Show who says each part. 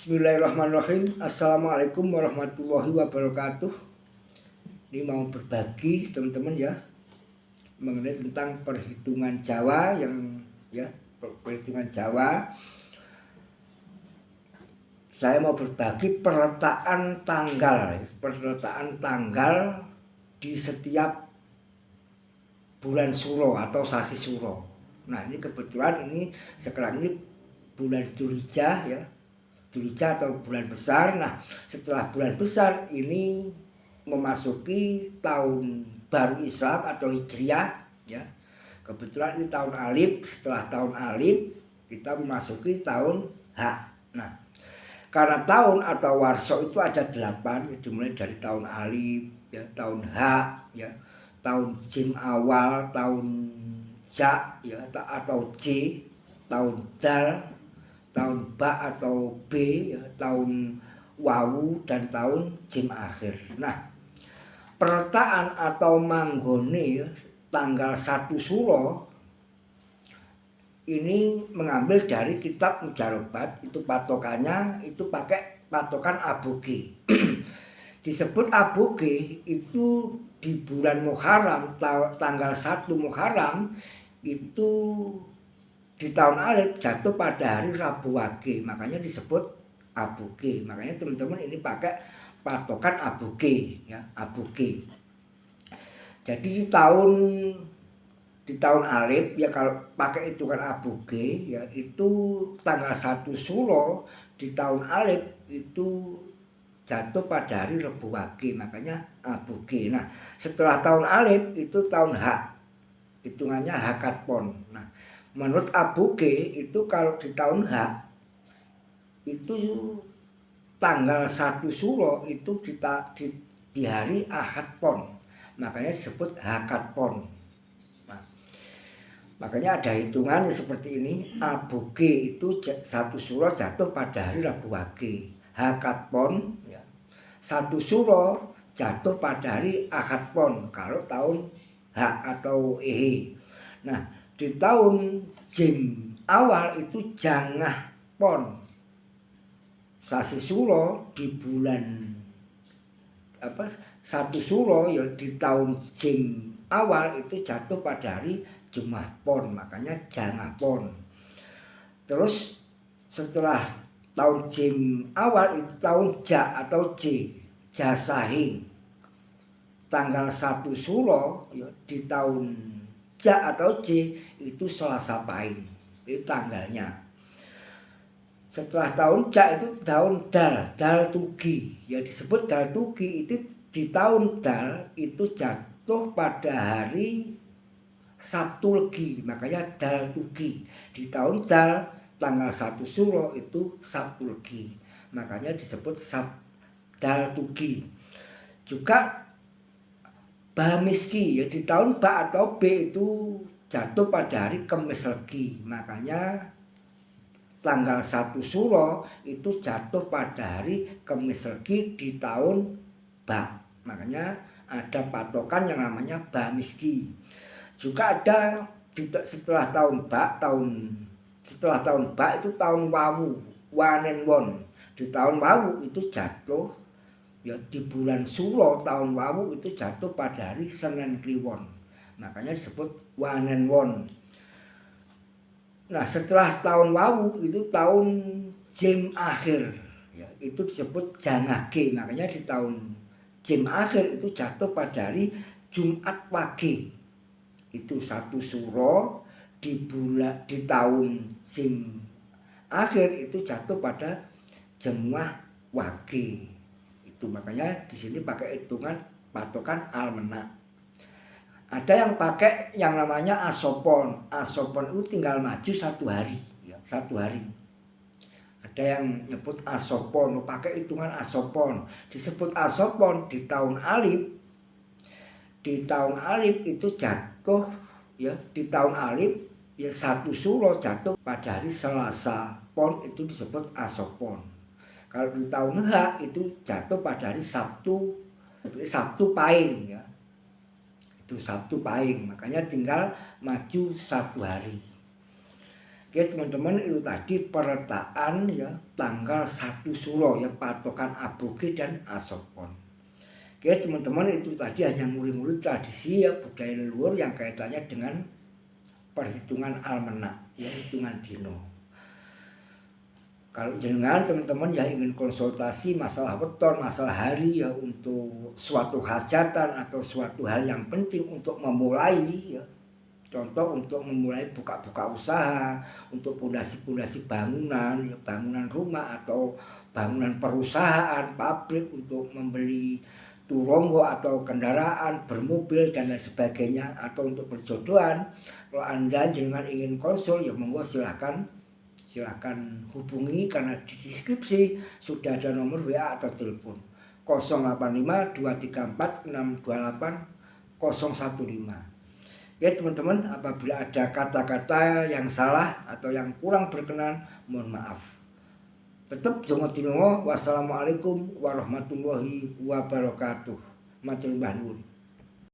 Speaker 1: Bismillahirrahmanirrahim. Assalamualaikum warahmatullahi wabarakatuh. Ini mau berbagi teman-teman ya mengenai tentang perhitungan Jawa perhitungan Jawa. Saya mau berbagi perletaan tanggal di setiap bulan Suro atau sasi Suro. Nah, ini kebetulan sekarang ini bulan Dzulhijjah ya. Dzulhijjah atau bulan besar. Nah, setelah bulan besar ini memasuki tahun baru Islam atau Hijriah ya. Kebetulan ini tahun Alif. Setelah tahun Alif kita memasuki tahun H. Nah, karena tahun atau warso itu ada 8, dimulai dari tahun Alif ya, tahun H ya, tahun Jim awal, tahun Ja ya, atau J, tahun Dal, tahun Ba atau B ya, tahun Wawu, dan tahun Jim akhir. Nah, perletaan atau manggone ya, tanggal 1 Suro ini mengambil dari kitab Mujarobat. Itu patokannya itu pakai patokan aboge. Disebut aboge itu di bulan Muharram, tanggal 1 Muharram itu di tahun Alif jatuh pada hari Rabu Wage, makanya disebut aboge. Makanya teman-teman ini pakai patokan aboge ya, aboge. Jadi di tahun Alif ya, kalau pakai hitungan aboge ya, itu tanggal 1 Suro di tahun Alif itu jatuh pada hari Rabu Wage, makanya aboge. Nah, setelah tahun Alif itu tahun H, hitungannya Hakatpon. Nah, menurut aboge itu kalau di tahun H itu tanggal 1 Suro itu di hari Ahad Pon, makanya disebut Hakatpon. Nah, makanya ada hitungan seperti ini. Aboge itu 1 Suro jatuh pada hari Rabu Wage. Hakatpon ya, 1 Suro jatuh pada hari Ahad Pon kalau tahun H atau Ehe. Nah, di tahun Jim awal itu Jangah Pon, sasi Suro di bulan 1 Suro ya, di tahun Jim awal itu jatuh pada hari Jumah Pon, makanya Jangah Pon. Terus setelah tahun Jim awal itu tahun Ja atau J, Jasahing, tanggal 1 Suro ya, di tahun Ja atau J itu Selasa Pahing, itu tanggalnya. Setelah tahun Ja itu tahun Dal Tugi ya, disebut Dal Tugi itu di tahun Dal itu jatuh pada hari Sabtu Legi, makanya Dal Tugi. Di tahun Dal tanggal 1 Suro itu Sabtu Legi, makanya disebut Dal Tugi. Juga Bamiski ya, di tahun Ba atau B itu jatuh pada hari Kemis Legi, makanya tanggal 1 Suro itu jatuh pada hari Kemis Legi di tahun Ba, makanya ada patokan yang namanya Bamiski. Juga ada setelah tahun Ba itu tahun Wawu, Wanenwon. Di tahun Wawu itu jatuh ya, di bulan Suro tahun Wawu itu jatuh pada hari Senin Kliwon, makanya disebut Wanenwon. Nah, setelah tahun Wawu itu tahun Jim akhir ya, itu disebut Jangage, makanya di tahun Jim akhir itu jatuh pada hari Jumat Wage. Itu 1 Suro di tahun Jim akhir itu jatuh pada Jemah Wage. Makanya di sini pakai hitungan patokan almanak. Ada yang pakai yang namanya asopon. Asopon itu tinggal maju 1 hari ya, 1 hari. Ada yang nyebut asopon, pakai hitungan asopon. Disebut asopon di tahun Alif. Di tahun Alif itu jatuh ya, di tahun Alif ya 1 Suro jatuh pada hari Selasa Pon, itu disebut asopon. Kalau di tahun H itu jatuh pada hari Sabtu Pahing ya. Itu Sabtu Pahing, makanya tinggal maju 1 hari. Oke teman-teman, itu tadi peretaan ya tanggal 1 Suro ya, patokan aboge dan asopon. Oke teman-teman, itu tadi hanya muri-muri tradisi ya budaya leluhur yang kaitannya dengan perhitungan almanak ya, hitungan dino. Kalau jenengan teman-teman ya ingin konsultasi masalah weton, masalah hari ya untuk suatu hajatan atau suatu hal yang penting untuk memulai ya, contoh untuk memulai buka-buka usaha, untuk pondasi-pondasi bangunan, ya, bangunan rumah atau bangunan perusahaan, pabrik, untuk membeli turonggo atau kendaraan, bermobil dan lain sebagainya, atau untuk perjodohan. Kalau Anda jangan ingin konsul ya monggo silakan hubungi, karena di deskripsi sudah ada nomor WA atau telepon 085 234 628 015. Ya teman-teman, apabila ada kata-kata yang salah atau yang kurang berkenan, mohon maaf. Tetap jongo tinongo. Wassalamualaikum warahmatullahi wabarakatuh. Matur nuwun.